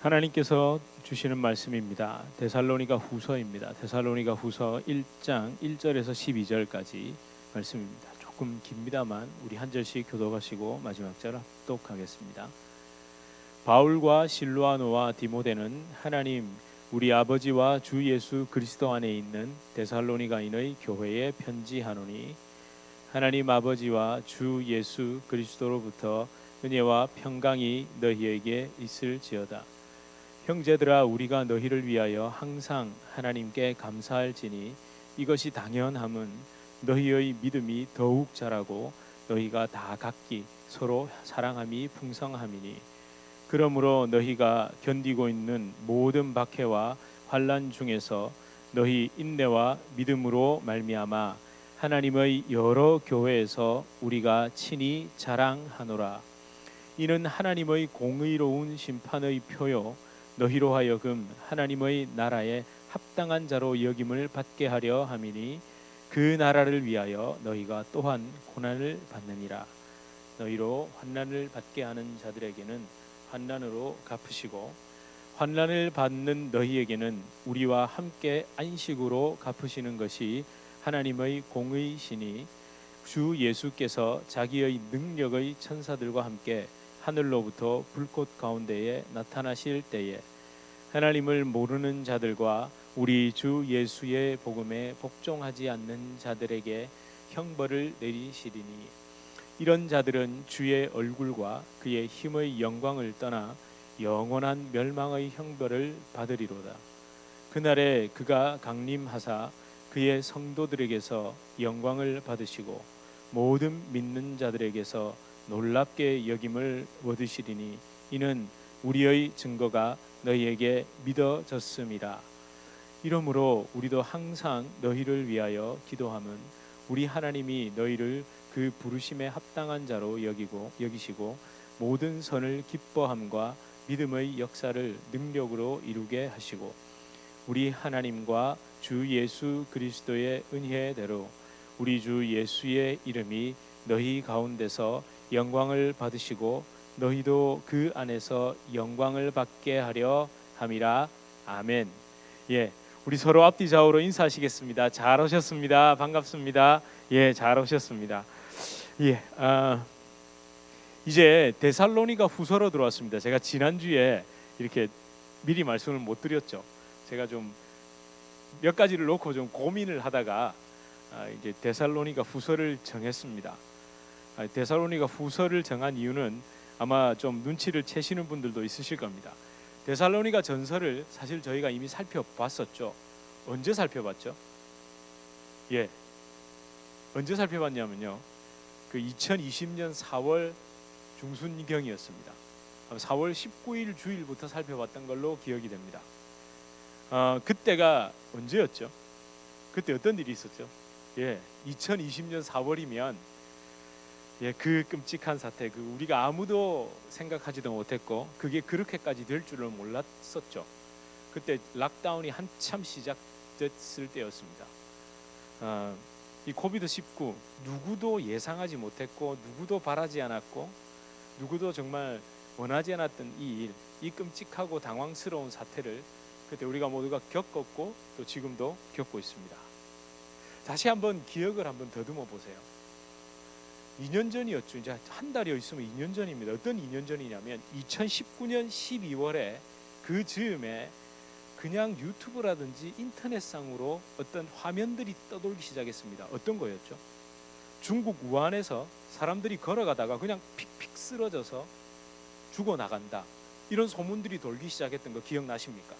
하나님께서 주시는 말씀입니다. 데살로니가 후서입니다. 데살로니가 후서 1장 1절에서 12절까지 말씀입니다. 조금 깁니다만 우리 한 절씩 교독하시고 마지막 절 합독하겠습니다. 바울과 실로아노와 디모데는 하나님 우리 아버지와 주 예수 그리스도 안에 있는 데살로니가인의 교회에 편지하노니 하나님 아버지와 주 예수 그리스도로부터 은혜와 평강이 너희에게 있을지어다. 형제들아, 우리가 너희를 위하여 항상 하나님께 감사할지니 이것이 당연함은 너희의 믿음이 더욱 자라고 너희가 다 각기 서로 사랑함이 풍성함이니, 그러므로 너희가 견디고 있는 모든 박해와 환난 중에서 너희 인내와 믿음으로 말미암아 하나님의 여러 교회에서 우리가 친히 자랑하노라. 이는 하나님의 공의로운 심판의 표요 너희로 하여금 하나님의 나라에 합당한 자로 여김을 받게 하려 함이니, 그 나라를 위하여 너희가 또한 고난을 받느니라. 너희로 환난을 받게 하는 자들에게는 환난으로 갚으시고 환난을 받는 너희에게는 우리와 함께 안식으로 갚으시는 것이 하나님의 공의시니, 주 예수께서 자기의 능력의 천사들과 함께 하늘로부터 불꽃 가운데에 나타나실 때에 하나님을 모르는 자들과 우리 주 예수의 복음에 복종하지 않는 자들에게 형벌을 내리시리니, 이런 자들은 주의 얼굴과 그의 힘의 영광을 떠나 영원한 멸망의 형벌을 받으리로다. 그날에 그가 강림하사 그의 성도들에게서 영광을 받으시고 모든 믿는 자들에게서 놀랍게 여김을 얻으시리니, 이는 우리의 증거가 너희에게 믿어졌음이라. 이러므로 우리도 항상 너희를 위하여 기도함은 우리 하나님이 너희를 그 부르심에 합당한 자로 여기시고 모든 선을 기뻐함과 믿음의 역사를 능력으로 이루게 하시고, 우리 하나님과 주 예수 그리스도의 은혜대로 우리 주 예수의 이름이 너희 가운데서 영광을 받으시고 너희도 그 안에서 영광을 받게 하려 함이라. 아멘. 예, 우리 서로 앞뒤 좌우로 인사하시겠습니다. 잘 오셨습니다. 반갑습니다. 예, 잘 오셨습니다. 예, 이제 데살로니가 후서로 들어왔습니다. 제가 지난주에 이렇게 미리 말씀을 못 드렸죠. 제가 좀 몇 가지를 놓고 좀 고민을 하다가 이제 데살로니가 후서를 정했습니다. 데살로니가 후서를 정한 이유는 아마 좀 눈치를 채시는 분들도 있으실 겁니다. 데살로니가 전서를 사실 저희가 이미 살펴봤었죠. 언제 살펴봤죠? 예, 언제 살펴봤냐면요, 그 2020년 4월 중순경이었습니다. 4월 19일 주일부터 살펴봤던 걸로 기억이 됩니다. 그때가 언제였죠? 그때 어떤 일이 있었죠? 예, 2020년 4월이면 예, 그 끔찍한 사태, 그 우리가 아무도 생각하지도 못했고 그게 그렇게까지 될 줄은 몰랐었죠. 그때 락다운이 한참 시작됐을 때였습니다. 이 코비드-19 누구도 예상하지 못했고 누구도 바라지 않았고 누구도 정말 원하지 않았던 이 일, 이 끔찍하고 당황스러운 사태를 그때 우리가 모두가 겪었고 또 지금도 겪고 있습니다. 다시 한번 기억을 한번 더듬어 보세요. 2년 전이었죠. 이제 한 달여 있으면 2년 전입니다. 어떤 2년 전이냐면 2019년 12월에 그 즈음에 그냥 유튜브라든지 인터넷상으로 어떤 화면들이 떠돌기 시작했습니다. 어떤 거였죠? 중국 우한에서 사람들이 걸어가다가 그냥 픽픽 쓰러져서 죽어나간다, 이런 소문들이 돌기 시작했던 거 기억나십니까?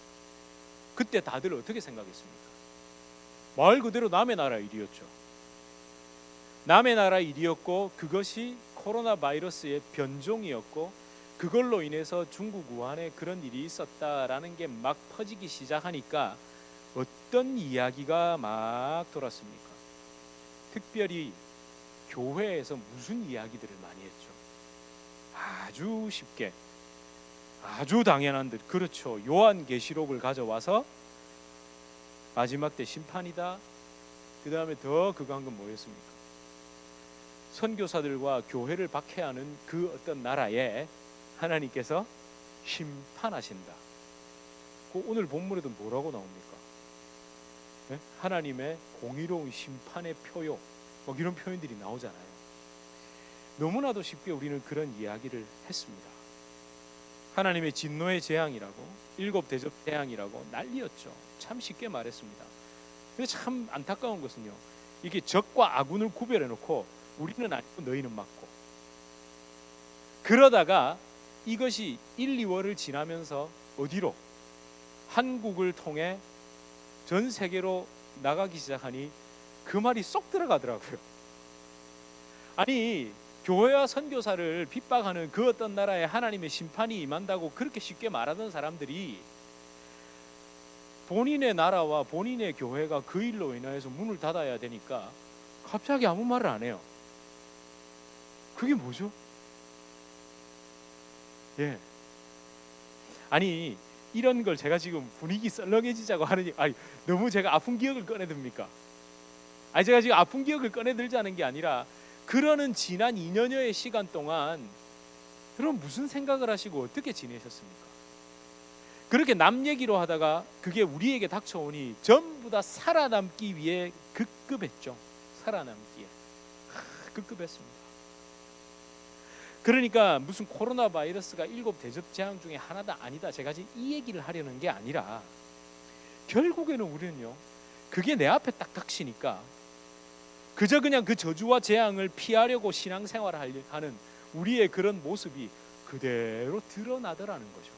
그때 다들 어떻게 생각했습니까? 말 그대로 남의 나라 일이었죠. 남의 나라 일이었고 그것이 코로나 바이러스의 변종이었고 그걸로 인해서 중국 우한에 그런 일이 있었다라는 게 막 퍼지기 시작하니까 어떤 이야기가 막 돌았습니까? 특별히 교회에서 무슨 이야기들을 많이 했죠? 아주 쉽게, 아주 당연한 듯, 그렇죠, 요한계시록을 가져와서 마지막 때 심판이다. 그 다음에 더 그거 한 건 뭐였습니까? 선교사들과 교회를 박해하는 그 어떤 나라에 하나님께서 심판하신다. 오늘 본문에도 뭐라고 나옵니까? 네? 하나님의 공의로운 심판의 표요, 뭐 이런 표현들이 나오잖아요. 너무나도 쉽게 우리는 그런 이야기를 했습니다. 하나님의 진노의 재앙이라고, 일곱 대접 재앙이라고 난리였죠. 참 쉽게 말했습니다. 근데 참 안타까운 것은요, 이게 적과 아군을 구별해 놓고 우리는 아니고 너희는 맞고, 그러다가 이것이 1, 2월을 지나면서 어디로? 한국을 통해 전 세계로 나가기 시작하니 그 말이 쏙 들어가더라고요. 아니, 교회와 선교사를 핍박하는 그 어떤 나라에 하나님의 심판이 임한다고 그렇게 쉽게 말하던 사람들이 본인의 나라와 본인의 교회가 그 일로 인하여서 문을 닫아야 되니까 갑자기 아무 말을 안 해요. 그게 뭐죠? 예. 아니, 이런 걸 제가 지금 분위기 썰렁해지자고 하는, 아니, 너무 제가 아픈 기억을 꺼내듭니까? 아니, 제가 지금 아픈 기억을 꺼내들자는 게 아니라, 그러는 지난 2년여의 시간 동안 여러분 무슨 생각을 하시고 어떻게 지내셨습니까? 그렇게 남 얘기로 하다가 그게 우리에게 닥쳐오니 전부 다 살아남기 위해 급급했죠. 살아남기에 급급했습니다. 그러니까 무슨 코로나 바이러스가 7 대접 재앙 중에 하나다 아니다, 제가 지금 이 얘기를 하려는 게 아니라, 결국에는 우리는요, 그게 내 앞에 딱 닥치니까 그저 그냥 그 저주와 재앙을 피하려고 신앙생활을 하는 우리의 그런 모습이 그대로 드러나더라는 거죠.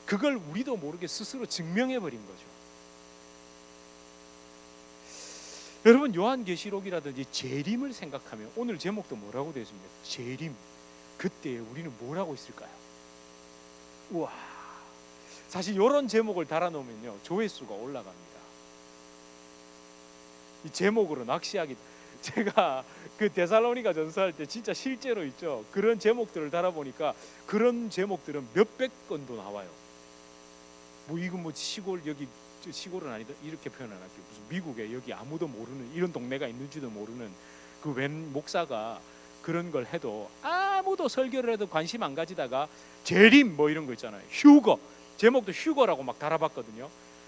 그걸 우리도 모르게 스스로 증명해버린 거죠. 여러분, 요한계시록이라든지 재림을 생각하면 오늘 제목도 뭐라고 되어 있습니까? 재림. 그때 우리는 뭘 하고 있을까요? 우와, 사실 이런 제목을 달아놓으면요, 조회수가 올라갑니다. 이 제목으로 낚시하기, 제가 그 데살로니가 전서할 때 진짜 실제로 있죠, 그런 제목들을 달아보니까 그런 제목들은 몇백 건도 나와요. 뭐 이건 뭐 시골, 여기 시골은 아니다 이렇게 표현 안 할게요. 무슨 미국에 여기 아무도 모르는 이런 동네가 있는지도 모르는 그 웬 목사가 그런 걸 해도 아무도 설교를 해도 관심 안 가지다가 재림 뭐 이런 거 있잖아요. 휴거, 제목도 휴거라고 막 달아봤거든요.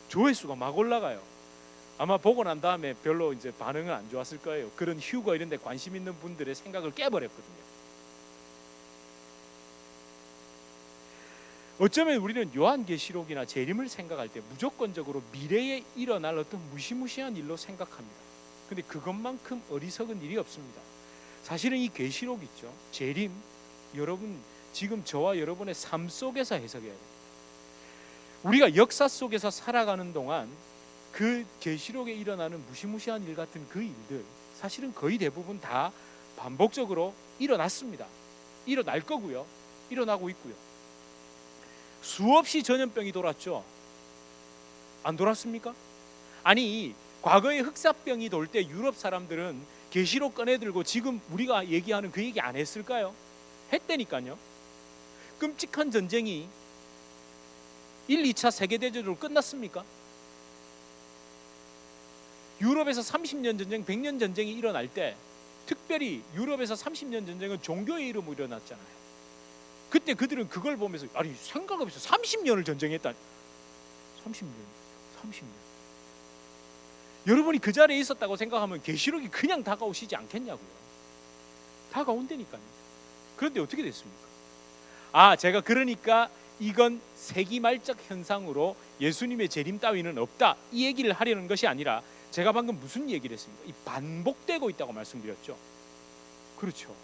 조회수가 막 올라가요. 아마 보고 난 다음에 별로 이제 반응은 안 좋았을 거예요. 그런 휴거 이런 데 관심 있는 분들의 생각을 깨버렸거든요. 어쩌면 우리는 요한계시록이나 재림을 생각할 때 무조건적으로 미래에 일어날 어떤 무시무시한 일로 생각합니다. 근데 그것만큼 어리석은 일이 없습니다. 사실은 이 계시록 있죠, 재림, 여러분 지금 저와 여러분의 삶 속에서 해석해야 됩니다. 우리가 역사 속에서 살아가는 동안 그 계시록에 일어나는 무시무시한 일 같은 그 일들, 사실은 거의 대부분 다 반복적으로 일어났습니다. 일어날 거고요, 일어나고 있고요. 수없이 전염병이 돌았죠. 안 돌았습니까? 아니, 과거에 흑사병이 돌 때 유럽 사람들은 계시록 꺼내들고 지금 우리가 얘기하는 그 얘기 안 했을까요? 했다니까요. 끔찍한 전쟁이 1, 2차 세계대전으로 끝났습니까? 유럽에서 30년 전쟁, 100년 전쟁이 일어날 때 특별히 유럽에서 30년 전쟁은 종교의 이름으로 일어났잖아요. 그때 그들은 그걸 보면서, 아니 생각 없이 30년을 전쟁했다. 30년. 여러분이 그 자리에 있었다고 생각하면 계시록이 그냥 다가오시지 않겠냐고요. 다가온다니까요. 그런데 어떻게 됐습니까? 제가 그러니까 이건 세기말적 현상으로 예수님의 재림 따위는 없다, 이 얘기를 하려는 것이 아니라, 제가 방금 무슨 얘기를 했습니까? 이 반복되고 있다고 말씀드렸죠. 그렇죠.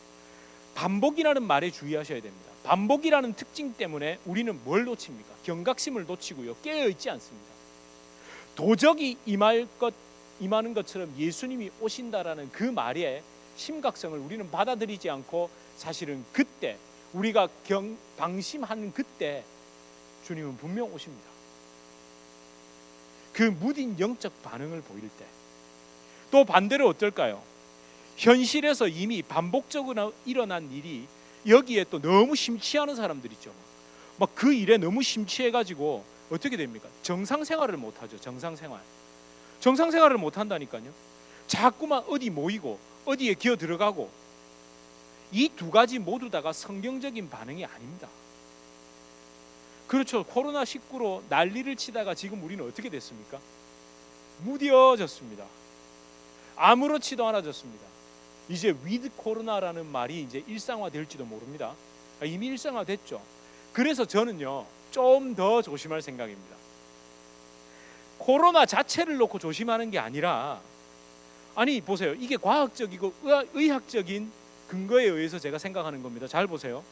반복이라는 말에 주의하셔야 됩니다. 반복이라는 특징 때문에 우리는 뭘 놓칩니까? 경각심을 놓치고요, 깨어있지 않습니다. 도적이 임하는 것처럼 예수님이 오신다라는 그 말의 심각성을 우리는 받아들이지 않고, 사실은 그때 우리가 방심하는 그때 주님은 분명 오십니다. 그 무딘 영적 반응을 보일 때. 또 반대로 어떨까요? 현실에서 이미 반복적으로 일어난 일이 여기에 또 너무 심취하는 사람들 있죠. 막 그 일에 너무 심취해가지고 어떻게 됩니까? 정상생활을 못하죠. 정상생활을 못한다니까요. 자꾸만 어디 모이고 어디에 기어 들어가고, 이 두 가지 모두 다가 성경적인 반응이 아닙니다. 그렇죠. 코로나19로 난리를 치다가 지금 우리는 어떻게 됐습니까? 무뎌졌습니다. 아무렇지도 않아졌습니다. 이제 위드 코로나라는 말이 이제 일상화될지도 모릅니다. 이미 일상화됐죠. 그래서 저는요, 좀 더 조심할 생각입니다. 코로나 자체를 놓고 조심하는 게 아니라, 아니 보세요, 이게 과학적이고 의학적인 근거에 의해서 제가 생각하는 겁니다. 잘 보세요.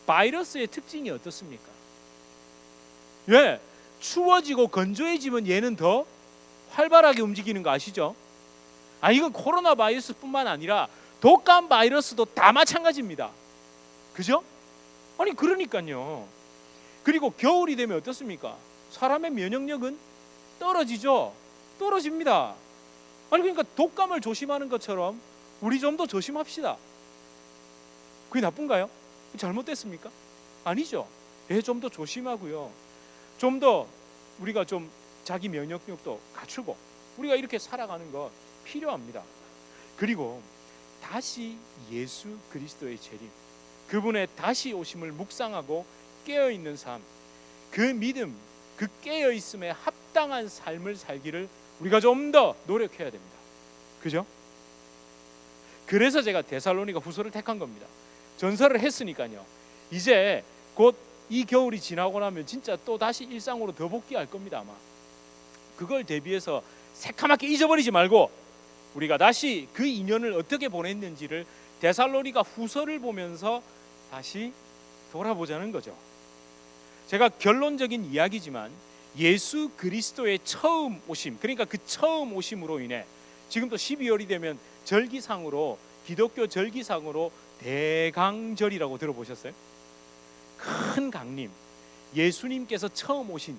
바이러스의 특징이 어떻습니까? 예, 추워지고 건조해지면 얘는 더 활발하게 움직이는 거 아시죠? 이건 코로나 바이러스뿐만 아니라 독감 바이러스도 다 마찬가지입니다. 그죠? 아니 그러니까요. 그리고 겨울이 되면 어떻습니까? 사람의 면역력은 떨어지죠. 떨어집니다. 아니 그러니까 독감을 조심하는 것처럼 우리 좀 더 조심합시다. 그게 나쁜가요? 잘못됐습니까? 아니죠. 좀 더 조심하고요. 좀 더 우리가 좀 자기 면역력도 갖추고 우리가 이렇게 살아가는 거 필요합니다. 그리고 다시 예수 그리스도의 재림, 그분의 다시 오심을 묵상하고 깨어있는 삶, 그 믿음, 그 깨어있음에 합당한 삶을 살기를 우리가 좀 더 노력해야 됩니다. 그죠? 그래서 제가 데살로니가 후서를 택한 겁니다. 전설을 했으니까요. 이제 곧 이 겨울이 지나고 나면 진짜 또 다시 일상으로 더 복귀할 겁니다. 아마 그걸 대비해서 새카맣게 잊어버리지 말고 우리가 다시 그 인연을 어떻게 보냈는지를 데살로니가 후서를 보면서 다시 돌아보자는 거죠. 제가 결론적인 이야기지만 예수 그리스도의 처음 오심, 그러니까 그 처음 오심으로 인해 지금도 12월이 되면 절기상으로, 기독교 절기상으로 대강절이라고 들어보셨어요? 큰 강림, 예수님께서 처음 오신,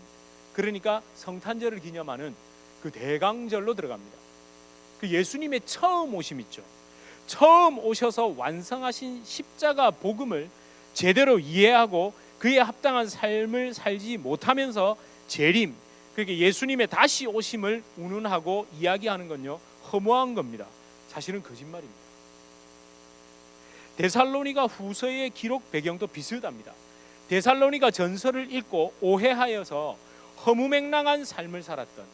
그러니까 성탄절을 기념하는 그 대강절로 들어갑니다. 그 예수님의 처음 오심 있죠. 처음 오셔서 완성하신 십자가 복음을 제대로 이해하고 그에 합당한 삶을 살지 못하면서 재림, 그러니까 예수님의 다시 오심을 운운하고 이야기하는 건요, 허무한 겁니다. 사실은 거짓말입니다. 데살로니가 후서의 기록 배경도 비슷합니다. 데살로니가 전서를 읽고 오해하여서 허무맹랑한 삶을 살았던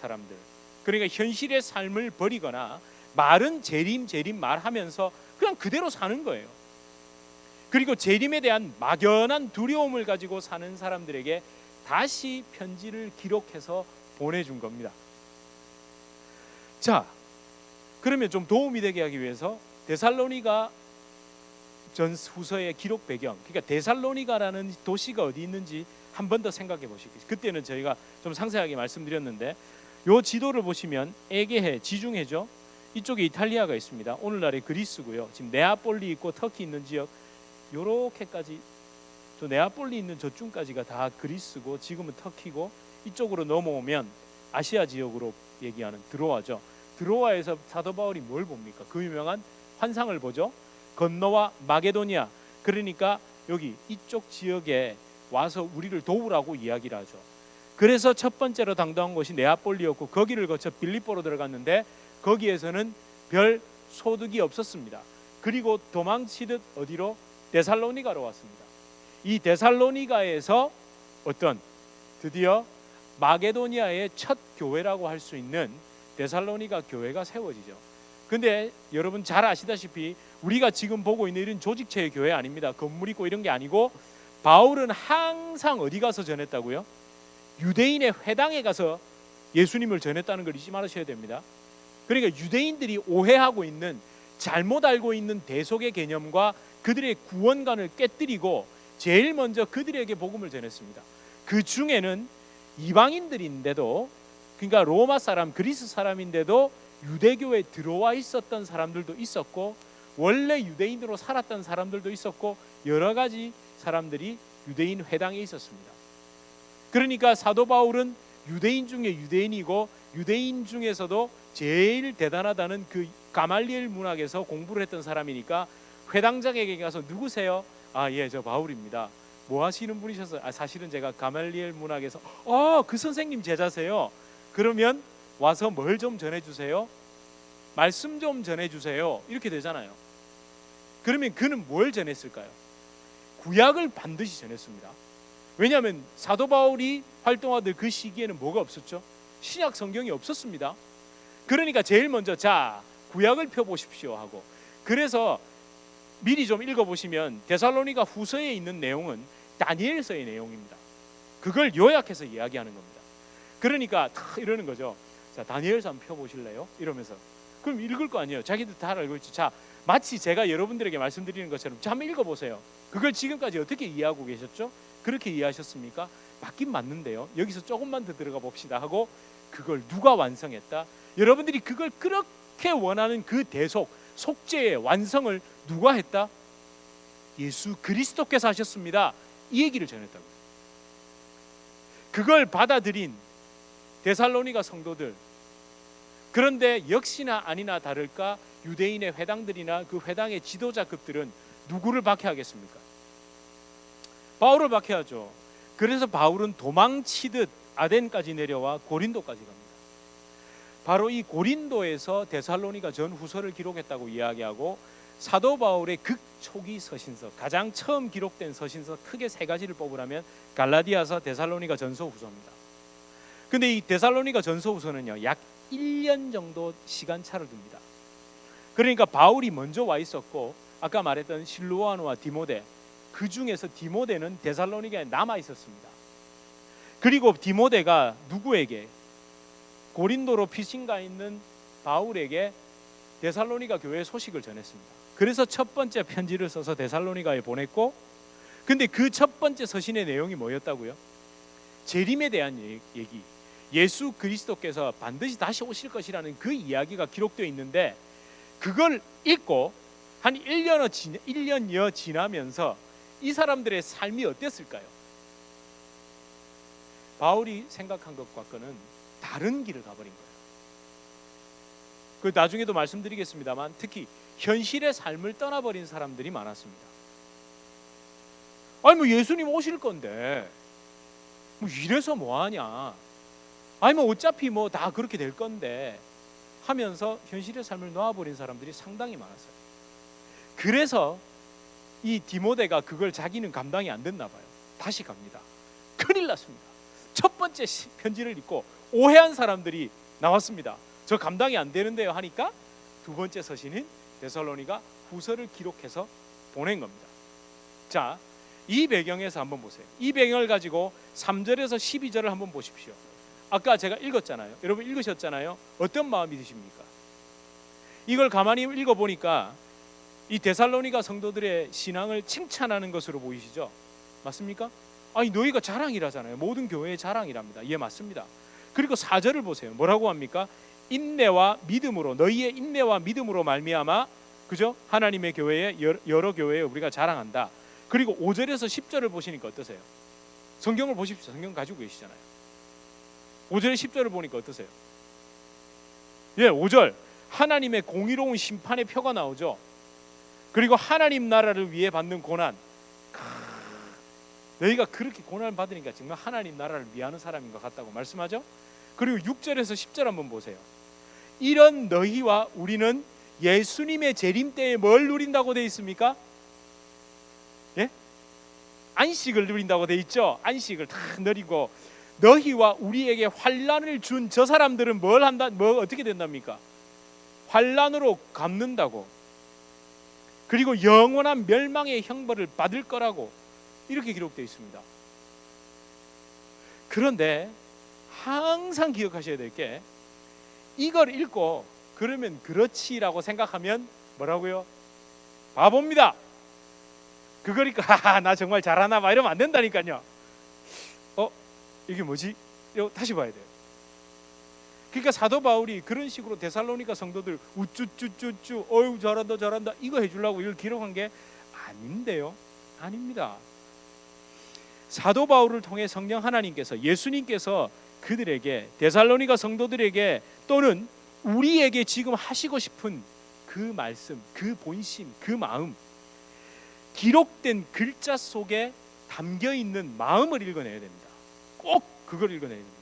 사람들, 그러니까 현실의 삶을 버리거나 말은 재림 말하면서 그냥 그대로 사는 거예요. 그리고 재림에 대한 막연한 두려움을 가지고 사는 사람들에게 다시 편지를 기록해서 보내준 겁니다. 자, 그러면 좀 도움이 되게 하기 위해서 데살로니가 전후서의 기록 배경, 그러니까 데살로니가라는 도시가 어디 있는지 한 번 더 생각해 보시겠어요? 그때는 저희가 좀 상세하게 말씀드렸는데, 요 지도를 보시면 에게해, 지중해죠. 이쪽에 이탈리아가 있습니다. 오늘날의 그리스고요. 지금 네아폴리 있고 터키 있는 지역, 요렇게까지, 저 네아폴리 있는 저쪽까지가 다 그리스고 지금은 터키고, 이쪽으로 넘어오면 아시아 지역으로 얘기하는 드로아죠. 드로아에서 사도 바울이 뭘 봅니까? 그 유명한 환상을 보죠. 건너와 마게도니아, 그러니까 여기 이쪽 지역에 와서 우리를 도우라고 이야기를 하죠. 그래서 첫 번째로 당도한 곳이 네아폴리였고, 거기를 거쳐 빌립보로 들어갔는데 거기에서는 별 소득이 없었습니다. 그리고 도망치듯 어디로? 데살로니가로 왔습니다. 이 데살로니가에서 어떤 드디어 마게도니아의 첫 교회라고 할 수 있는 데살로니가 교회가 세워지죠. 근데 여러분 잘 아시다시피 우리가 지금 보고 있는 이런 조직체의 교회 아닙니다. 건물 있고 이런 게 아니고, 바울은 항상 어디 가서 전했다고요? 유대인의 회당에 가서 예수님을 전했다는 걸 잊지 말으셔야 됩니다. 그러니까 유대인들이 오해하고 있는, 잘못 알고 있는 대속의 개념과 그들의 구원관을 깨뜨리고 제일 먼저 그들에게 복음을 전했습니다. 그 중에는 이방인들인데도, 그러니까 로마 사람, 그리스 사람인데도 유대교에 들어와 있었던 사람들도 있었고, 원래 유대인으로 살았던 사람들도 있었고, 여러 가지 사람들이 유대인 회당에 있었습니다. 그러니까 사도 바울은 유대인 중에 유대인이고, 유대인 중에서도 제일 대단하다는 그 가말리엘 문학에서 공부를 했던 사람이니까 회당장에게 가서 누구세요? 예, 저 바울입니다. 뭐 하시는 분이셔서? 사실은 제가 가말리엘 문학에서 그 선생님 제자세요. 그러면 와서 뭘 좀 전해주세요. 말씀 좀 전해주세요. 이렇게 되잖아요. 그러면 그는 뭘 전했을까요? 구약을 반드시 전했습니다. 왜냐하면 사도 바울이 활동하던 그 시기에는 뭐가 없었죠? 신약 성경이 없었습니다. 그러니까 제일 먼저 자 구약을 펴보십시오 하고, 그래서 미리 좀 읽어보시면 데살로니가 후서에 있는 내용은 다니엘서의 내용입니다. 그걸 요약해서 이야기하는 겁니다. 그러니까 다 이러는 거죠. 자, 다니엘서 한번 펴보실래요? 이러면서 그럼 읽을 거 아니에요. 자기들 다 알고 있죠. 자, 마치 제가 여러분들에게 말씀드리는 것처럼 자, 한번 읽어보세요. 그걸 지금까지 어떻게 이해하고 계셨죠? 그렇게 이해하셨습니까? 맞긴 맞는데요. 여기서 조금만 더 들어가 봅시다 하고, 그걸 누가 완성했다? 여러분들이 그걸 그렇게 원하는 그 대속, 속죄의 완성을 누가 했다? 예수 그리스도께서 하셨습니다. 이 얘기를 전했다고. 그걸 받아들인 데살로니가 성도들, 그런데 역시나 아니나 다를까 유대인의 회당들이나 그 회당의 지도자급들은 누구를 박해하겠습니까? 바울을 박해하죠. 그래서 바울은 도망치듯 아덴까지 내려와 고린도까지 갑니다. 바로 이 고린도에서 데살로니가 전후서를 기록했다고 이야기하고, 사도 바울의 극초기 서신서, 가장 처음 기록된 서신서 크게 세 가지를 뽑으라면 갈라디아서, 데살로니가 전서, 후서입니다. 근데 이 데살로니가 전서, 후서는요 약 1년 정도 시간차를 둡니다. 그러니까 바울이 먼저 와 있었고, 아까 말했던 실로아노와 디모데, 그 중에서 디모데는 데살로니가에 남아 있었습니다. 그리고 디모데가 누구에게? 고린도로 피신가 있는 바울에게 데살로니가 교회의 소식을 전했습니다. 그래서 첫 번째 편지를 써서 데살로니가에 보냈고, 근데 그 첫 번째 서신의 내용이 뭐였다고요? 재림에 대한 얘기, 예수 그리스도께서 반드시 다시 오실 것이라는 그 이야기가 기록되어 있는데, 그걸 읽고 한 1년여 지나면서 이 사람들의 삶이 어땠을까요? 바울이 생각한 것과는 다른 길을 가버린 거예요. 그 나중에도 말씀드리겠습니다만, 특히 현실의 삶을 떠나버린 사람들이 많았습니다. 아니 뭐 예수님 오실 건데 뭐 이래서 뭐하냐, 아니 뭐 어차피 뭐 다 그렇게 될 건데 하면서 현실의 삶을 놓아버린 사람들이 상당히 많았어요. 그래서 이 디모데가 그걸 자기는 감당이 안 됐나 봐요. 다시 갑니다. 큰일 났습니다. 첫 번째 편지를 읽고 오해한 사람들이 나왔습니다. 저 감당이 안 되는데요 하니까 두 번째 서신인 데살로니가 후서를 기록해서 보낸 겁니다. 자, 이 배경에서 한번 보세요. 이 배경을 가지고 3절에서 12절을 한번 보십시오. 아까 제가 읽었잖아요. 여러분 읽으셨잖아요. 어떤 마음이 드십니까? 이걸 가만히 읽어보니까 이 데살로니가 성도들의 신앙을 칭찬하는 것으로 보이시죠? 맞습니까? 아니 너희가 자랑이라잖아요. 모든 교회의 자랑이랍니다. 예, 맞습니다. 그리고 4절을 보세요. 뭐라고 합니까? 인내와 믿음으로, 너희의 인내와 믿음으로 말미암아, 그죠? 하나님의 교회에, 여러 교회에 우리가 자랑한다. 그리고 5절에서 10절을 보시니까 어떠세요? 성경을 보십시오. 성경 가지고 계시잖아요. 5절에 10절을 보니까 어떠세요? 예, 5절 하나님의 공의로운 심판의 표가 나오죠. 그리고 하나님 나라를 위해 받는 고난, 너희가 그렇게 고난을 받으니까 정말 하나님 나라를 위하는 사람인 것 같다고 말씀하죠. 그리고 6절에서 10절 한번 보세요. 이런 너희와 우리는 예수님의 재림 때에 뭘 누린다고 되어 있습니까? 예? 안식을 누린다고 되어 있죠. 안식을 다 누리고, 너희와 우리에게 환난을 준 저 사람들은 뭘 한다? 뭐 어떻게 된답니까? 환난으로 갚는다고. 그리고 영원한 멸망의 형벌을 받을 거라고 이렇게 기록되어 있습니다. 그런데 항상 기억하셔야 될 게, 이걸 읽고 그러면 그렇지라고 생각하면 뭐라고요? 바보입니다. 그거니까 나 정말 잘하나 봐 이러면 안 된다니까요. 이게 뭐지? 이거 다시 봐야 돼요. 그러니까 사도 바울이 그런 식으로 데살로니가 성도들 우쭈쭈쭈쭈 어유 잘한다 이거 해주려고 이걸 기록한 게 아닌데요. 아닙니다. 사도 바울을 통해 성령 하나님께서, 예수님께서 그들에게, 데살로니가 성도들에게 또는 우리에게 지금 하시고 싶은 그 말씀, 그 본심, 그 마음, 기록된 글자 속에 담겨있는 마음을 읽어내야 됩니다. 꼭 그걸 읽어내야 됩니다.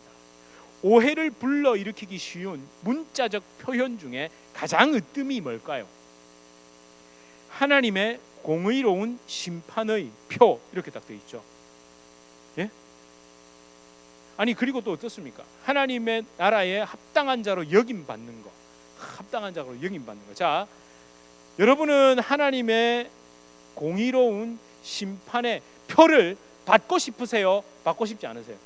오해를 불러일으키기 쉬운 문자적 표현 중에 가장 으뜸이 뭘까요? 하나님의 공의로운 심판의 표, 이렇게 딱 되어 있죠. 예? 아니 그리고 또 어떻습니까? 하나님의 나라에 합당한 자로 여김 받는 거, 합당한 자로 여김 받는 거. 자, 여러분은 하나님의 공의로운 심판의 표를 받고 싶으세요? 받고 싶지 않으세요?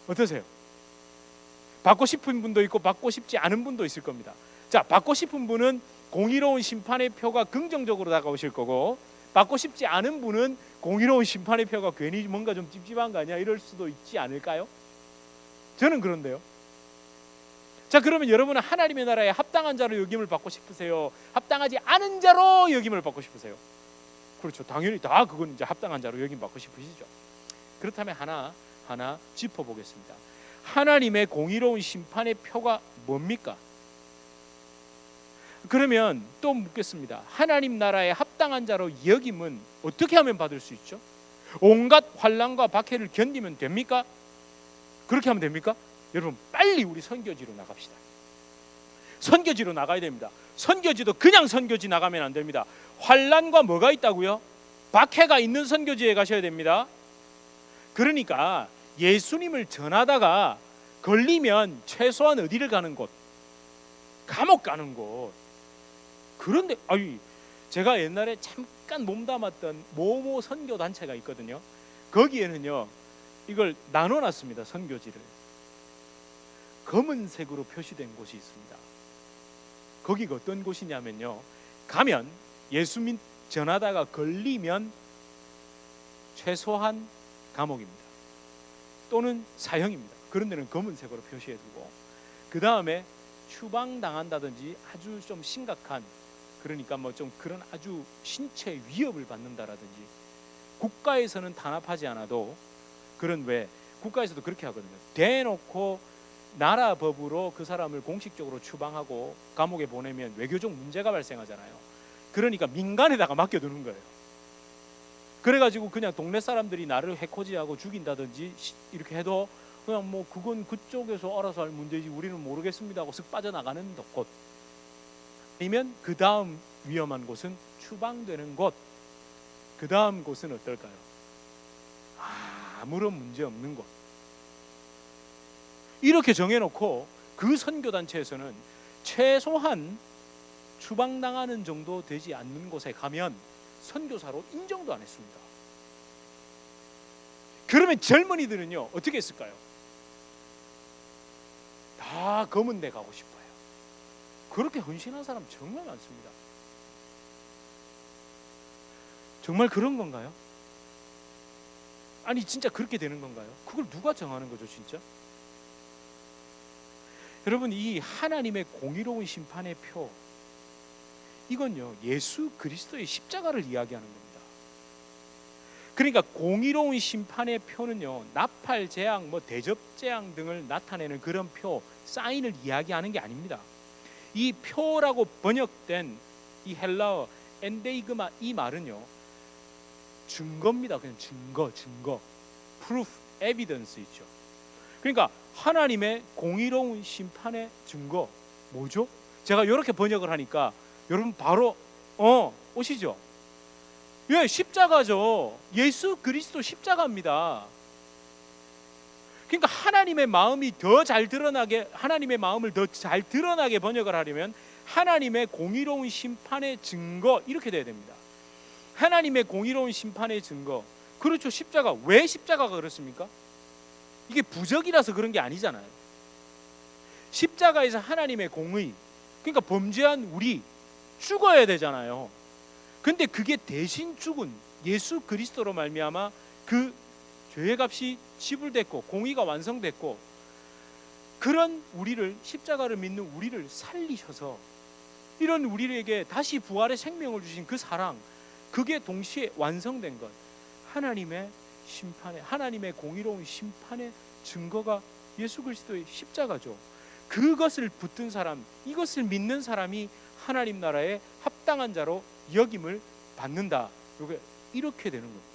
어떠세요? 받고 싶은 분도 있고 받고 싶지 않은 분도 있을 겁니다. 자, 받고 싶은 분은 공의로운 심판의 표가 긍정적으로 다가오실 거고, 받고 싶지 않은 분은 공의로운 심판의 표가 괜히 뭔가 좀 찝찝한 거 아니야? 이럴 수도 있지 않을까요? 저는 그런데요. 자, 그러면 여러분은 하나님의 나라에 합당한 자로 여김을 받고 싶으세요? 합당하지 않은 자로 여김을 받고 싶으세요? 그렇죠. 당연히 다 그건 이제 합당한 자로 여김 받고 싶으시죠. 그렇다면 하나 짚어보겠습니다. 하나님의 공의로운 심판의 표가 뭡니까? 그러면 또 묻겠습니다. 하나님 나라에 합당한 자로 여김은 어떻게 하면 받을 수 있죠? 온갖 환난과 박해를 견디면 됩니까? 그렇게 하면 됩니까? 여러분, 빨리 우리 선교지로 나갑시다. 선교지로 나가야 됩니다. 선교지도 그냥 선교지 나가면 안 됩니다. 환난과 뭐가 있다고요? 박해가 있는 선교지에 가셔야 됩니다. 그러니까 예수님을 전하다가 걸리면 최소한 어디를 가는 곳? 감옥 가는 곳. 그런데 제가 옛날에 잠깐 몸담았던 모모 선교 단체가 있거든요. 거기에는요, 이걸 나눠놨습니다. 선교지를 검은색으로 표시된 곳이 있습니다. 거기가 어떤 곳이냐면요, 가면 예수님 전하다가 걸리면 최소한 감옥입니다. 또는 사형입니다. 그런 데는 검은색으로 표시해두고, 그 다음에 추방당한다든지 아주 좀 심각한, 그러니까 뭐 좀 그런 아주 신체 위협을 받는다라든지, 국가에서는 탄압하지 않아도 그런, 왜 국가에서도 그렇게 하거든요. 대놓고 나라 법으로 그 사람을 공식적으로 추방하고 감옥에 보내면 외교적 문제가 발생하잖아요. 그러니까 민간에다가 맡겨두는 거예요. 그래가지고 그냥 동네 사람들이 나를 해코지하고 죽인다든지 이렇게 해도 그냥 뭐 그건 그쪽에서 알아서 할 문제지 우리는 모르겠습니다 하고 쓱 빠져나가는 곳. 아니면 그 다음 위험한 곳은 추방되는 곳. 그 다음 곳은 어떨까요? 아무런 문제 없는 곳. 이렇게 정해놓고 그 선교단체에서는 최소한 추방당하는 정도 되지 않는 곳에 가면 선교사로 인정도 안 했습니다. 그러면 젊은이들은요, 어떻게 했을까요? 다 검은 데 가고 싶어요. 그렇게 헌신한 사람 정말 많습니다. 정말 그런 건가요? 아니 진짜 그렇게 되는 건가요? 그걸 누가 정하는 거죠, 진짜? 여러분, 이 하나님의 공의로운 심판의 표, 이건요, 예수 그리스도의 십자가를 이야기하는 겁니다. 그러니까 공의로운 심판의 표는요, 나팔 재앙, 대접 재앙 등을 나타내는 그런 표, 사인을 이야기하는 게 아닙니다. 이 표라고 번역된 이 헬라어 엔데이그마, 이 말은요, 증거입니다. 그냥 증거, proof, evidence 있죠. 그러니까 하나님의 공의로운 심판의 증거 뭐죠? 제가 이렇게 번역을 하니까 여러분 바로 오시죠? 예, 십자가죠. 예수 그리스도 십자가입니다. 그러니까 하나님의 마음이 더 잘 드러나게, 하나님의 마음을 더 잘 드러나게 번역을 하려면 하나님의 공의로운 심판의 증거, 이렇게 돼야 됩니다. 하나님의 공의로운 심판의 증거. 그렇죠. 십자가. 왜 십자가가 그렇습니까? 이게 부적이라서 그런 게 아니잖아요. 십자가에서 하나님의 공의, 그러니까 범죄한 우리 죽어야 되잖아요. 근데 그게 대신 죽은 예수 그리스도로 말미암아 그 죄의 값이 지불됐고 공의가 완성됐고, 그런 우리를, 십자가를 믿는 우리를 살리셔서 이런 우리에게 다시 부활의 생명을 주신 그 사랑, 그게 동시에 완성된 것, 하나님의 심판의, 하나님의 공의로운 심판의 증거가 예수 그리스도의 십자가죠. 그것을 붙든 사람, 이것을 믿는 사람이 하나님 나라에 합당한 자로 여김을 받는다. 이렇게 되는 겁니다.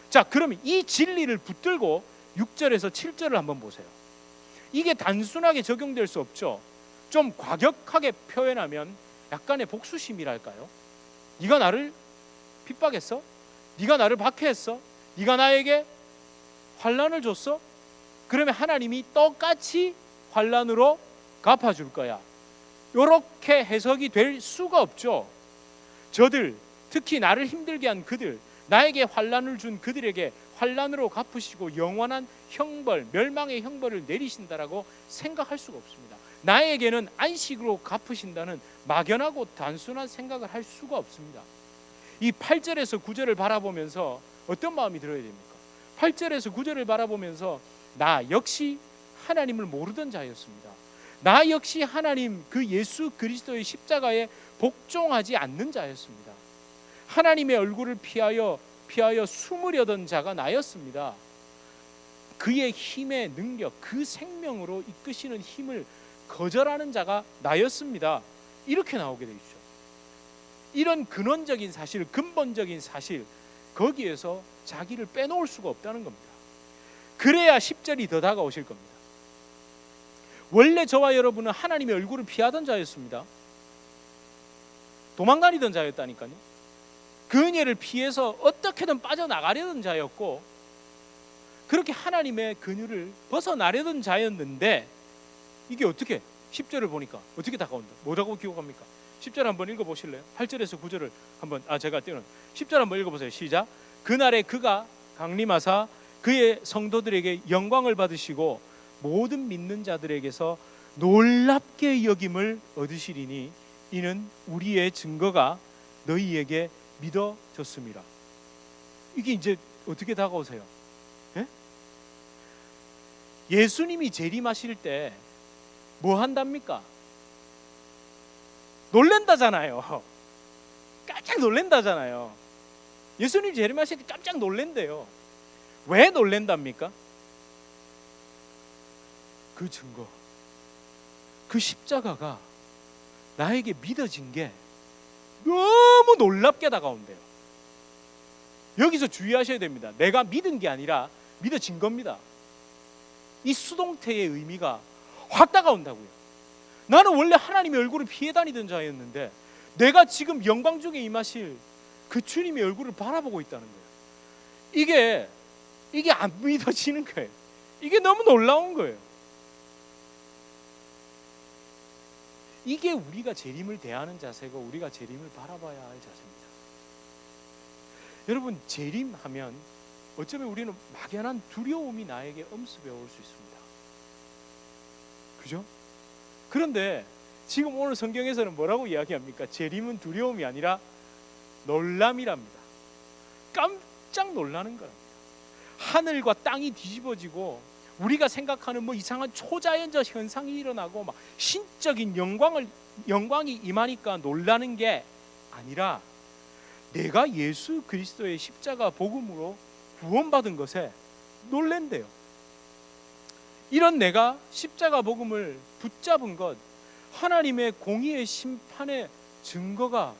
자, 그러면 이 진리를 붙들고 6절에서 7절을 한번 보세요. 이게 단순하게 적용될 수 없죠. 좀 과격하게 표현하면 약간의 복수심이랄까요? 네가 나를 핍박했어? 네가 나를 박해했어? 네가 나에게 환난을 줬어? 그러면 하나님이 똑같이 환난으로 갚아줄 거야. 이렇게 해석이 될 수가 없죠. 저들, 특히 나를 힘들게 한 그들, 나에게 환난을 준 그들에게 환난으로 갚으시고 영원한 형벌, 멸망의 형벌을 내리신다라고 생각할 수가 없습니다. 나에게는 안식으로 갚으신다는 막연하고 단순한 생각을 할 수가 없습니다. 이 8절에서 9절을 바라보면서 어떤 마음이 들어야 됩니까? 8절에서 9절을 바라보면서 나 역시 하나님을 모르던 자였습니다. 나 역시 하나님 그 예수 그리스도의 십자가에 복종하지 않는 자였습니다. 하나님의 얼굴을 피하여 숨으려던 자가 나였습니다. 그의 힘의 능력, 그 생명으로 이끄시는 힘을 거절하는 자가 나였습니다. 이렇게 나오게 되어 있죠. 이런 근원적인 사실, 근본적인 사실, 거기에서 자기를 빼놓을 수가 없다는 겁니다. 그래야 10절이 더 다가오실 겁니다. 원래 저와 여러분은 하나님의 얼굴을 피하던 자였습니다. 도망다니던 자였다니까요. 그 은혜를 피해서 어떻게든 빠져나가려던 자였고, 그렇게 하나님의 근유를 벗어나려던 자였는데, 이게 어떻게 10절을 보니까 어떻게 다가온다? 뭐라고 기억합니까? 10절 한번 읽어보실래요? 8절에서 9절을 한번 제가 띄우는 10절 한번 읽어보세요. 시작. 그날에 그가 강림하사 그의 성도들에게 영광을 받으시고 모든 믿는 자들에게서 놀랍게 여김을 얻으시리니 이는 우리의 증거가 너희에게 믿어졌음이라. 이게 이제 어떻게 다가오세요? 예? 예수님이 재림하실 때 뭐 한답니까? 놀랜다잖아요. 깜짝 놀랜다잖아요. 예수님 재림하실 때 깜짝 놀랜대요. 왜 놀랜답니까? 그 증거, 그 십자가가 나에게 믿어진 게 너무 놀랍게 다가온대요. 여기서 주의하셔야 됩니다. 내가 믿은 게 아니라 믿어진 겁니다. 이 수동태의 의미가 확 다가온다고요. 나는 원래 하나님의 얼굴을 피해 다니던 자였는데 내가 지금 영광 중에 임하실 그 주님의 얼굴을 바라보고 있다는 거예요. 이게 안 믿어지는 거예요. 이게 너무 놀라운 거예요. 이게 우리가 재림을 대하는 자세고 우리가 재림을 바라봐야 할 자세입니다. 여러분, 재림하면 어쩌면 우리는 막연한 두려움이 나에게 엄습해 올 수 있습니다. 그죠? 그런데 지금 오늘 성경에서는 뭐라고 이야기합니까? 재림은 두려움이 아니라 놀람이랍니다. 깜짝 놀라는 거랍니다. 하늘과 땅이 뒤집어지고 우리가 생각하는 뭐 이상한 초자연적 현상이 일어나고 막 신적인 영광이 임하니까 놀라는 게 아니라 내가 예수 그리스도의 십자가 복음으로 구원받은 것에 놀랜대요. 이런 내가 십자가 복음을 붙잡은 것, 하나님의 공의의 심판의 증거가,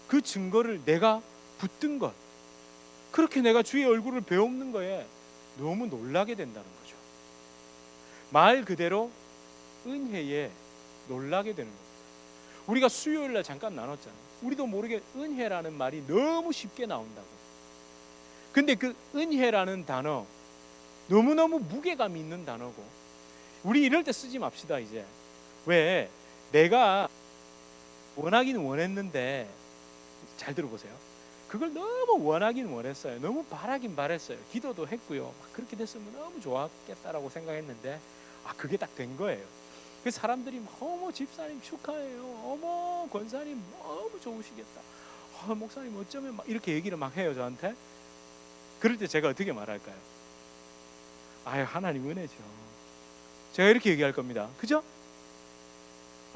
그 증거를 내가 붙든 것, 그렇게 내가 주의 얼굴을 배우는 거에 너무 놀라게 된다는 거죠. 말 그대로 은혜에 놀라게 되는 겁니다. 우리가 수요일날 잠깐 나눴잖아요. 우리도 모르게 은혜라는 말이 너무 쉽게 나온다고. 근데 그 은혜라는 단어 너무너무 무게감 있는 단어고, 우리 이럴 때 쓰지 맙시다. 이제 왜 내가 원하긴 원했는데, 잘 들어보세요. 그걸 너무 원하긴 원했어요. 너무 바라긴 바랬어요. 기도도 했고요. 막 그렇게 됐으면 너무 좋았겠다라고 생각했는데 그게 딱 된 거예요. 그 사람들이 어머 집사님 축하해요. 어머 권사님 너무 좋으시겠다. 목사님 어쩌면 막 이렇게 얘기를 막 해요 저한테. 그럴 때 제가 어떻게 말할까요? 하나님 은혜죠. 제가 이렇게 얘기할 겁니다. 그죠?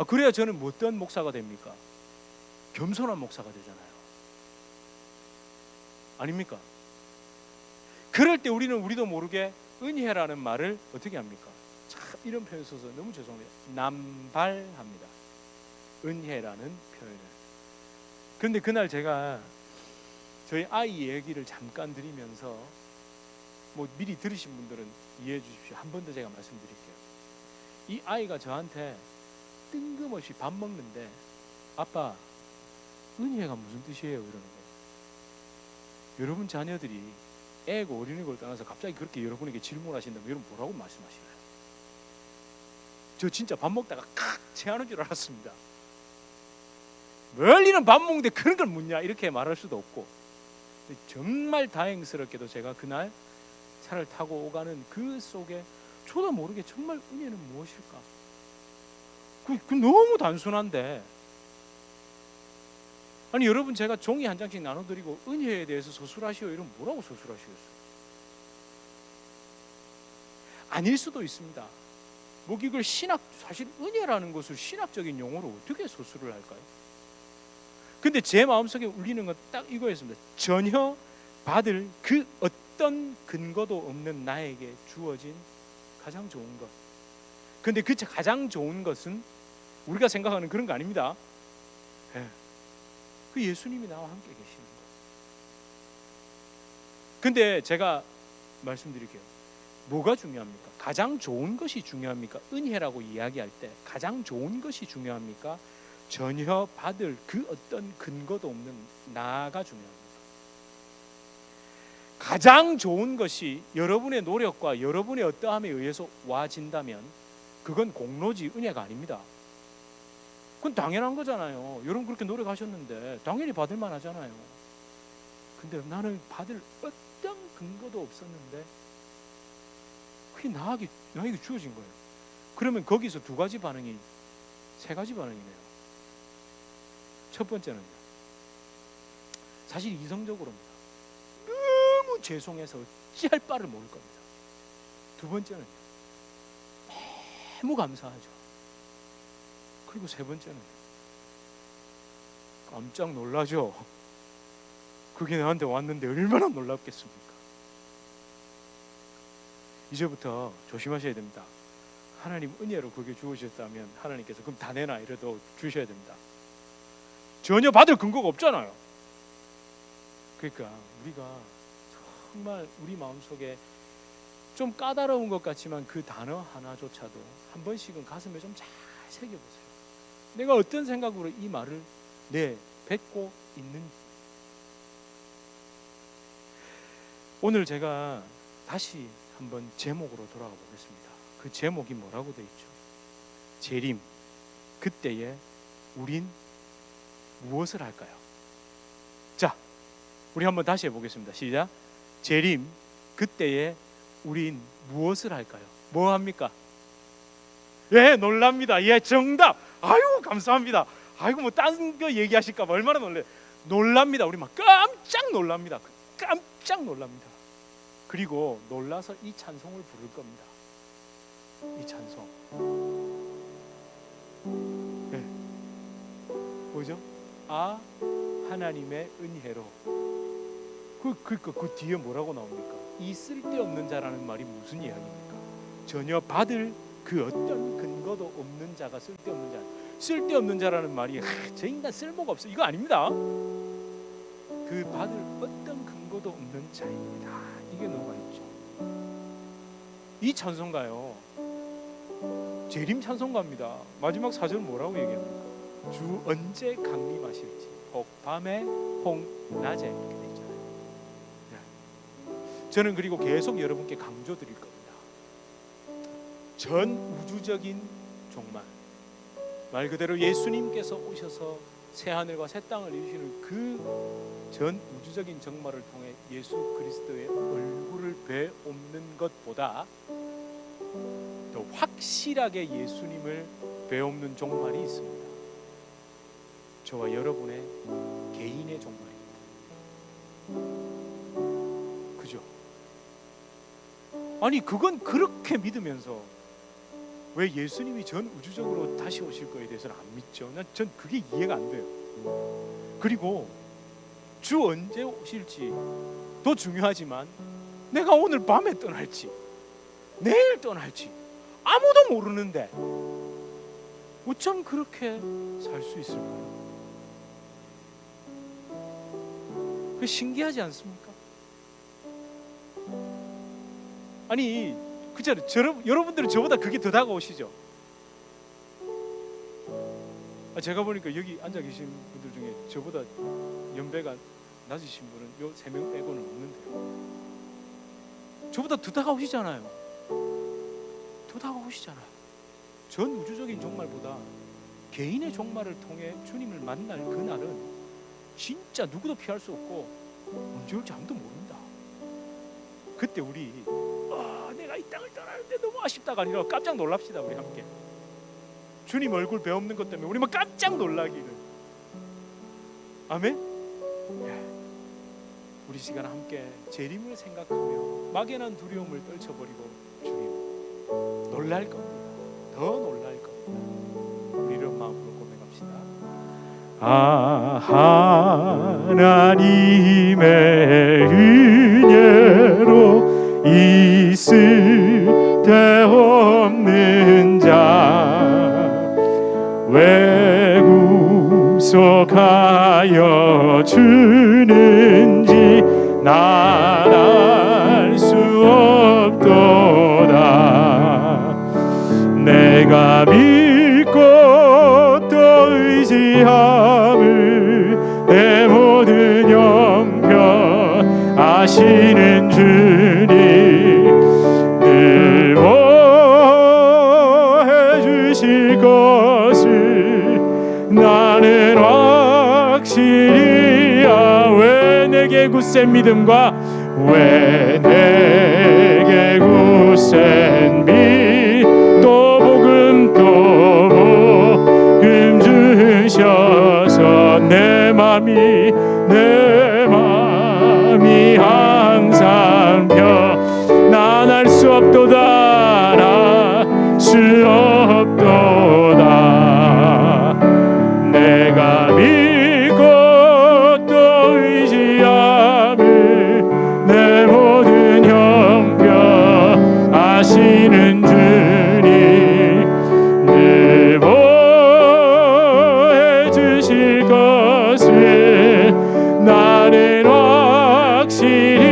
그래야 저는 뭐 어떤 목사가 됩니까? 겸손한 목사가 되잖아요. 아닙니까? 그럴 때 우리도 모르게 은혜라는 말을 어떻게 합니까? 참 이런 표현 써서 너무 죄송합니다. 남발합니다. 은혜라는 표현을. 그런데 그날 제가 저희 아이 얘기를 잠깐 드리면서, 뭐 미리 들으신 분들은 이해해 주십시오. 한 번 더 제가 말씀드릴게요. 이 아이가 저한테 뜬금없이 밥 먹는데 아빠 은혜가 무슨 뜻이에요? 이러는 거예요. 여러분 자녀들이 애고 어린이걸 떠나서 갑자기 그렇게 여러분에게 질문하신다면 여러분 뭐라고 말씀하시나요? 저 진짜 밥 먹다가 칵 체하는 줄 알았습니다. 멀리는 밥 먹는데 그런 걸 묻냐 이렇게 말할 수도 없고, 정말 다행스럽게도 제가 그날 차를 타고 오가는 그 속에 저도 모르게 정말 은혜는 무엇일까? 그 너무 단순한데, 아니 여러분 제가 종이 한 장씩 나눠드리고 은혜에 대해서 서술하시오 이러면 뭐라고 서술하시겠어요? 아닐 수도 있습니다. 뭐 이걸 사실 은혜라는 것을 신학적인 용어로 어떻게 서술을 할까요? 근데 제 마음속에 울리는 건 딱 이거였습니다. 전혀 받을 그 어떤 근거도 없는 나에게 주어진 가장 좋은 것. 근데 그 가장 좋은 것은 우리가 생각하는 그런 거 아닙니다. 그 예수님이 나와 함께 계시는 것. 근데 제가 말씀드릴게요. 뭐가 중요합니까? 가장 좋은 것이 중요합니까? 은혜라고 이야기할 때 가장 좋은 것이 중요합니까? 전혀 받을 그 어떤 근거도 없는 나가 중요합니다. 가장 좋은 것이 여러분의 노력과 여러분의 어떠함에 의해서 와진다면 그건 공로지 은혜가 아닙니다. 그건 당연한 거잖아요. 여러분 그렇게 노력하셨는데 당연히 받을 만하잖아요. 근데 나는 받을 어떤 근거도 없었는데 그게 나에게 주어진 거예요. 그러면 거기서 세 가지 반응이네요. 첫 번째는요, 사실 이성적으로입니다. 너무 죄송해서 어찌할 바를 모를 겁니다. 두 번째는요, 너무 감사하죠. 그리고 세 번째는 깜짝 놀라죠. 그게 나한테 왔는데 얼마나 놀랍겠습니까? 이제부터 조심하셔야 됩니다. 하나님 은혜로 그게 주어졌다면 하나님께서 그럼 다 내놔 이래도 주셔야 됩니다. 전혀 받을 근거가 없잖아요. 그러니까 우리가 정말 우리 마음속에 좀 까다로운 것 같지만 그 단어 하나조차도 한 번씩은 가슴에 좀 잘 새겨보세요. 내가 어떤 생각으로 이 말을 뱉고 있는지. 오늘 제가 다시 한번 제목으로 돌아가 보겠습니다. 그 제목이 뭐라고 되어 있죠? 재림, 그때에 우린 무엇을 할까요? 자, 우리 한번 다시 해보겠습니다. 시작. 재림, 그때에 우린 무엇을 할까요? 뭐 합니까? 예, 놀랍니다. 예, 정답. 아유, 감사합니다. 아이고, 뭐 딴 거 얘기하실까 봐 얼마나 놀랍니다. 우리 막 깜짝 놀랍니다. 깜짝 놀랍니다. 그리고 놀라서 이 찬송을 부를 겁니다. 이 찬송. 네. 뭐죠? 아, 하나님의 은혜로. 그 뒤에 뭐라고 나옵니까? 이 쓸데없는 자라는 말이 무슨 이야기입니까? 전혀 받을 그 어떤 근거도 없는 자가 쓸데없는 자. 쓸데없는 자라는 말이 저 인간 쓸모가 없어 이거 아닙니다. 그 받을 어떤 근거도 없는 자입니다. 이게 나와 있죠. 이 찬송가요, 재림 찬송가입니다. 마지막 4절 뭐라고 얘기합니까? 주 언제 강림하실지 혹 밤에 혹 낮에 이렇게 돼 있잖아요. 저는 그리고 계속 여러분께 강조드릴 겁니다. 전 우주적인 종말, 말 그대로 예수님께서 오셔서 새 하늘과 새 땅을 이루시는 그 전 우주적인 정말을 통해 예수 그리스도의 얼굴을 뵈옵는 것보다 더 확실하게 예수님을 뵈옵는 종말이 있습니다. 저와 여러분의 개인의 종말입니다. 그죠? 아니 그건 그렇게 믿으면서 왜 예수님이 전 우주적으로 다시 오실 거에 대해서는 안 믿죠? 전 그게 이해가 안 돼요. 그리고 주 언제 오실지 더 중요하지만 내가 오늘 밤에 떠날지 내일 떠날지 아무도 모르는데 어쩜 그렇게 살 수 있을까요? 그게 신기하지 않습니까? 아니 그렇잖아요. 여러분들은 저보다 그게 더 다가오시죠? 제가 보니까 여기 앉아 계신 분들 중에 저보다 연배가 낮으신 분은 요 3명 빼고는 없는데요. 저보다 더 다가오시잖아요. 더 다가오시잖아요. 전 우주적인 종말보다 개인의 종말을 통해 주님을 만날 그날은 진짜 누구도 피할 수 없고 언제 올지 아무도 모른다. 그때 우리 내가 이 땅을 떠나는데 너무 아쉽다가 아니라 깜짝 놀랍시다. 우리 함께 주님 얼굴 배없는 것 때문에 우리 막 깜짝 놀라기를. 아멘. 우리 시간 함께 재림을 생각하며 막연한 두려움을 떨쳐버리고 주님 놀랄 겁니다. 더 놀랄 겁니다. 우리 이런 마음으로 고백합시다. 하나님의 은혜로 있을 데 없는 자 왜 구속하여 주는지 난 알 수 없도다. 내가 믿고 또 의지함을 내 모든 형편 아시는 주님 늘 보해 주실 것을 나는 확실히 왜 내게 굳센 믿음과 왜 내게 굳센 믿또 복음 주셔서 내 맘이 항상 난 알 수 없도다. 날 수 없도다. 내가 믿고 또 의지함을 내 모든 형편 아시는 주님 늘 보해 주실 것을 나는 확실히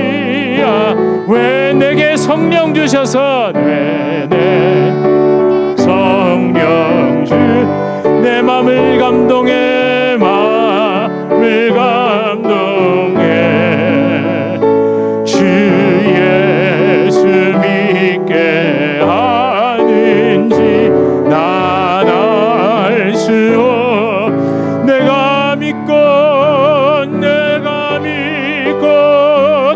왜 내게 성령 주셔서 왜 내 성령 주 내 맘을 감동해 맘을 감동해 주 예수 믿게 하는지 난 알 수 없 내가 믿고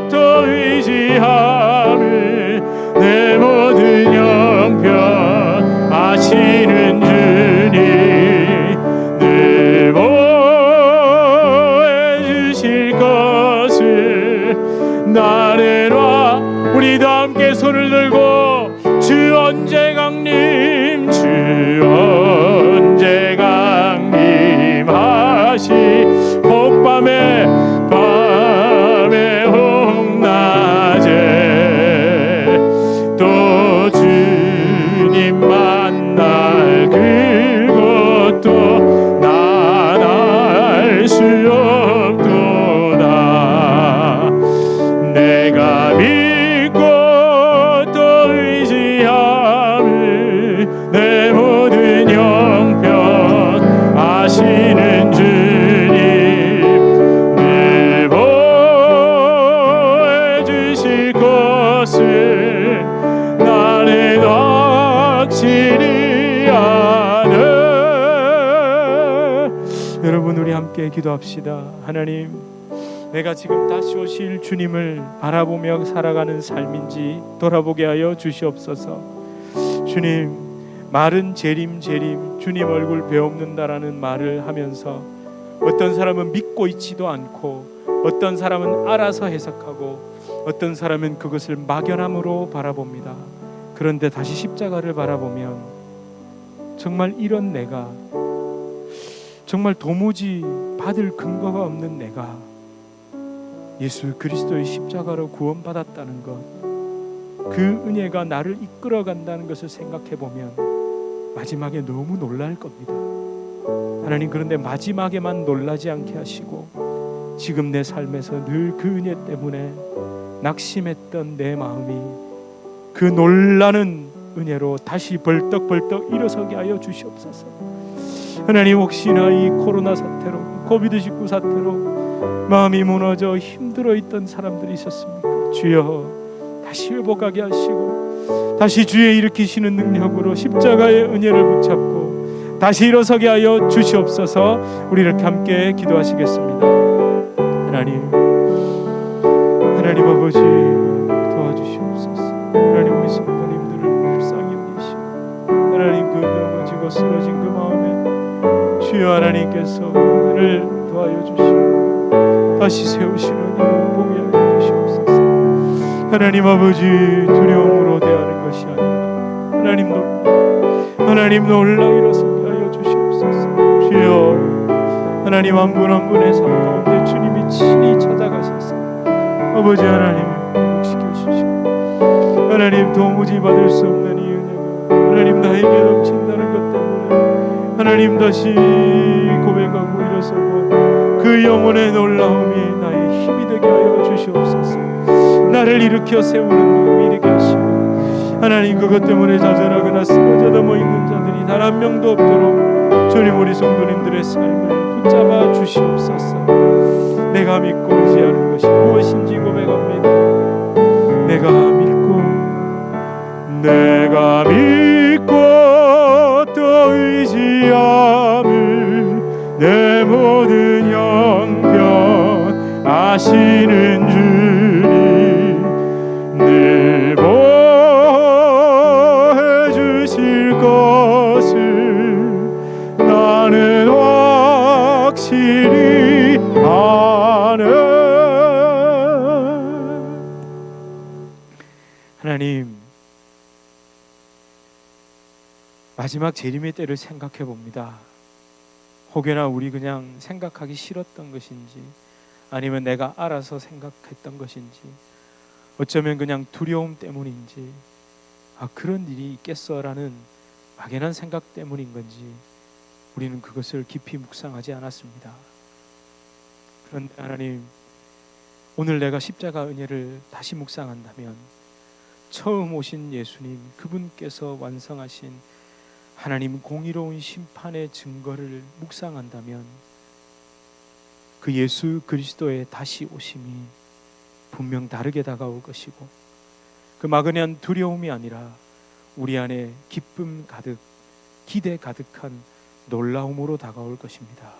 또 의지함을 내 모든 형편 아시는 주님 늘 보해 주실 것을 나는 우리도 함께 손을 들고 주 언제 강림 주 언제 강림하시 혹밤에 홍낮에 또 주님 만날 그것도 난 알 수 없도다. 내가 믿고 또 의지함을 내 모든 형편 아시는 주님 늘 보해 주실 것을 나는 확실히 아네. 여러분 우리 함께 기도합시다. 하나님 내가 지금 다시 오실 주님을 바라보며 살아가는 삶인지 돌아보게 하여 주시옵소서. 주님 말은 재림 주님 얼굴 배없는다라는 말을 하면서 어떤 사람은 믿고 있지도 않고 어떤 사람은 알아서 해석하고 어떤 사람은 그것을 막연함으로 바라봅니다. 그런데 다시 십자가를 바라보면 정말 이런 내가 정말 도무지 받을 근거가 없는 내가 예수 그리스도의 십자가로 구원받았다는 것, 그 은혜가 나를 이끌어간다는 것을 생각해보면 마지막에 너무 놀랄 겁니다. 하나님 그런데 마지막에만 놀라지 않게 하시고 지금 내 삶에서 늘 그 은혜 때문에 낙심했던 내 마음이 그 놀라는 은혜로 다시 벌떡벌떡 일어서게 하여 주시옵소서. 하나님 혹시나 이 코로나 사태로 코비드19 사태로 마음이 무너져 힘들어 있던 사람들이 있었습니까? 주여 다시 회복하게 하시고 다시 주의 일으키시는 능력으로 십자가의 은혜를 붙잡고 다시 일어서게 하여 주시옵소서. 우리 이렇게 함께 기도하시겠습니다. 하나님 아버지 도와주시옵소서. 하나님 우리 성도님들을 불쌍히 여기시고 하나님 그 넘어지고 쓰러진 그 마음에 주여 하나님께서 그들을 도와여 주시고 다시 세우시는 일 보게 하여 주시옵소서. 하나님 아버지 두려움으로 대하는 것이 아니라 하나님 놀라 일어서게 하여 주시옵소서. 주여 하나님 한 분 한 분의 삶 가운데 주님이 친히 찾아가셔서 아버지 하나님 회복시켜 주시고 하나님 도무지 받을 수 없는 이 은혜가 하나님 나에게 넘친다는 것 때문에 하나님 다시 고백하고 일어서고 그 영혼의 놀라움이 나의 힘이 되게 하여 주시옵소서. 나를 일으켜 세우는 마음이 되게 하시고 하나님 그것 때문에 좌절하거나 쓰러져 넘어 있는 자들이 단 한 명도 없도록 주님 우리 성도님들의 삶을 붙잡아 주시옵소서. 내가 믿고 의지하는 것이 무엇인지 고백합니다. 내가 믿고 또 의지함을 내 모든 형편 아시는 주님 늘 보해 주실 것을 나는 확실히 아네. 하나님 마지막 재림의 때를 생각해 봅니다. 혹여나 우리 그냥 생각하기 싫었던 것인지 아니면 내가 알아서 생각했던 것인지 어쩌면 그냥 두려움 때문인지 그런 일이 있겠어라는 막연한 생각 때문인 건지 우리는 그것을 깊이 묵상하지 않았습니다. 그런데 하나님 오늘 내가 십자가 은혜를 다시 묵상한다면 처음 오신 예수님 그분께서 완성하신 하나님 공의로운 심판의 증거를 묵상한다면 그 예수 그리스도의 다시 오심이 분명 다르게 다가올 것이고 그 막연한 두려움이 아니라 우리 안에 기쁨 가득 기대 가득한 놀라움으로 다가올 것입니다.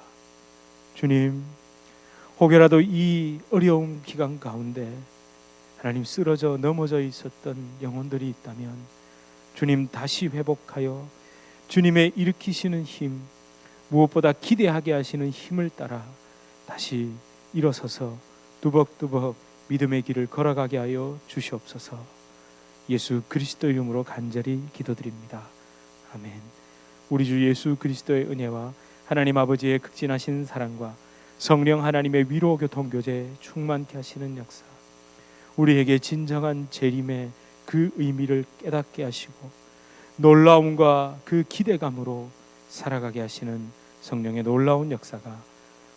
주님 혹여라도 이 어려운 기간 가운데 하나님 쓰러져 넘어져 있었던 영혼들이 있다면 주님 다시 회복하여 주님의 일으키시는 힘 무엇보다 기대하게 하시는 힘을 따라 다시 일어서서 두벅두벅 믿음의 길을 걸어가게 하여 주시옵소서. 예수 그리스도 이름으로 간절히 기도드립니다. 아멘. 우리 주 예수 그리스도의 은혜와 하나님 아버지의 극진하신 사랑과 성령 하나님의 위로 교통 교제 충만케 하시는 역사 우리에게 진정한 재림의 그 의미를 깨닫게 하시고 놀라움과 그 기대감으로 살아가게 하시는 성령의 놀라운 역사가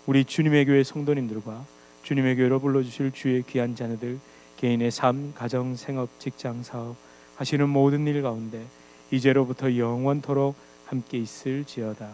우리 주님의 교회 성도님들과 주님의 교회로 불러주실 주의 귀한 자녀들 개인의 삶, 가정, 생업, 직장, 사업 하시는 모든 일 가운데 이제로부터 영원토록 함께 있을지어다.